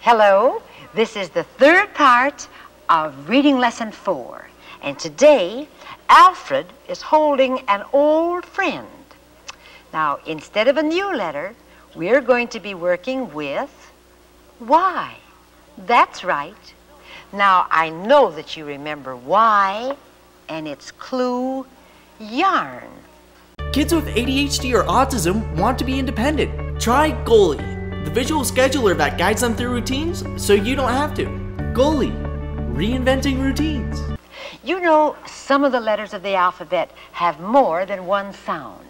Hello, this is the third part of Reading Lesson 4. And today, Alfred is holding an old friend. Now, instead of a new letter, we're going to be working with Y. That's right. Now, I know that you remember Y and its clue, yarn. Kids with ADHD or autism want to be independent. Try Goalie, the visual scheduler that guides them through routines so you don't have to. Goalie, reinventing routines. You know, some of the letters of the alphabet have more than one sound,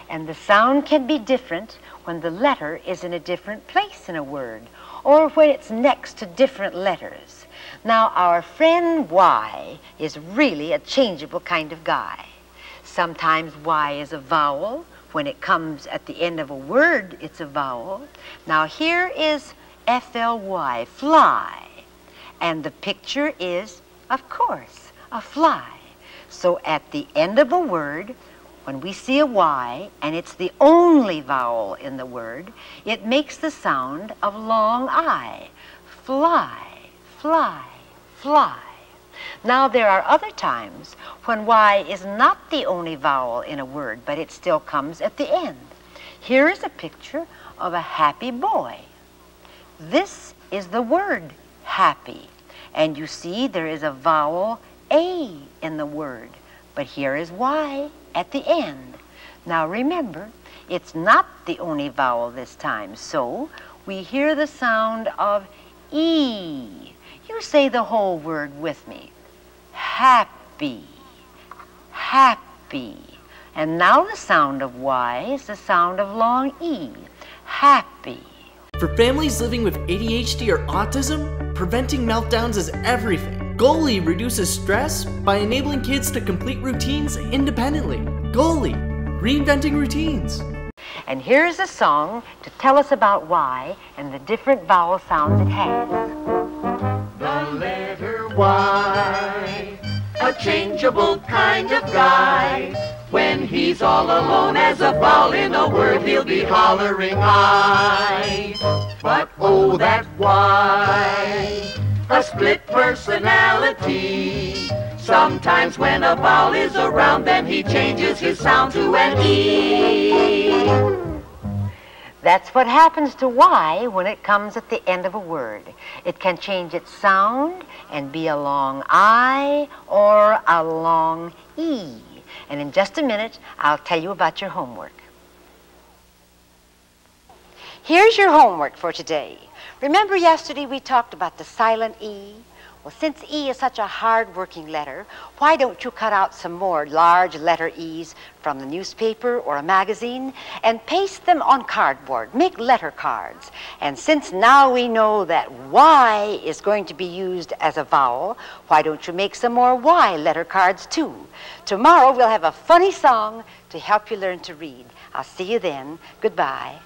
and the sound can be different when the letter is in a different place in a word, or when it's next to different letters. Now, our friend Y is really a changeable kind of guy. Sometimes Y is a vowel. When it comes at the end of a word, it's a vowel. Now, here is F-L-Y, fly. And the picture is, of course, a fly. So at the end of a word, when we see a Y, and it's the only vowel in the word, it makes the sound of long I. Fly, fly, fly. Now, there are other times when Y is not the only vowel in a word, but it still comes at the end. Here is a picture of a happy boy. This is the word happy. And you see there is a vowel A in the word, but here is Y at the end. Now remember, it's not the only vowel this time, so we hear the sound of E. You say the whole word with me. Happy, happy. And now the sound of Y is the sound of long E. Happy. For families living with ADHD or autism, preventing meltdowns is everything. Goalie reduces stress by enabling kids to complete routines independently. Goalie, reinventing routines. And here's a song to tell us about Y and the different vowel sounds it has. The letter Y, a changeable kind of guy. When he's all alone as a vowel in a word, he'll be hollering I. But oh, that Y, a split personality. Sometimes when a vowel is around, then he changes his sound to an E. That's what happens to Y when it comes at the end of a word. It can change its sound and be a long I or a long E. And in just a minute, I'll tell you about your homework. Here's your homework for today. Remember yesterday we talked about the silent E? Well, since E is such a hard-working letter, why don't you cut out some more large letter E's from the newspaper or a magazine and paste them on cardboard, make letter cards. And since now we know that Y is going to be used as a vowel, why don't you make some more Y letter cards too? Tomorrow we'll have a funny song to help you learn to read. I'll see you then. Goodbye.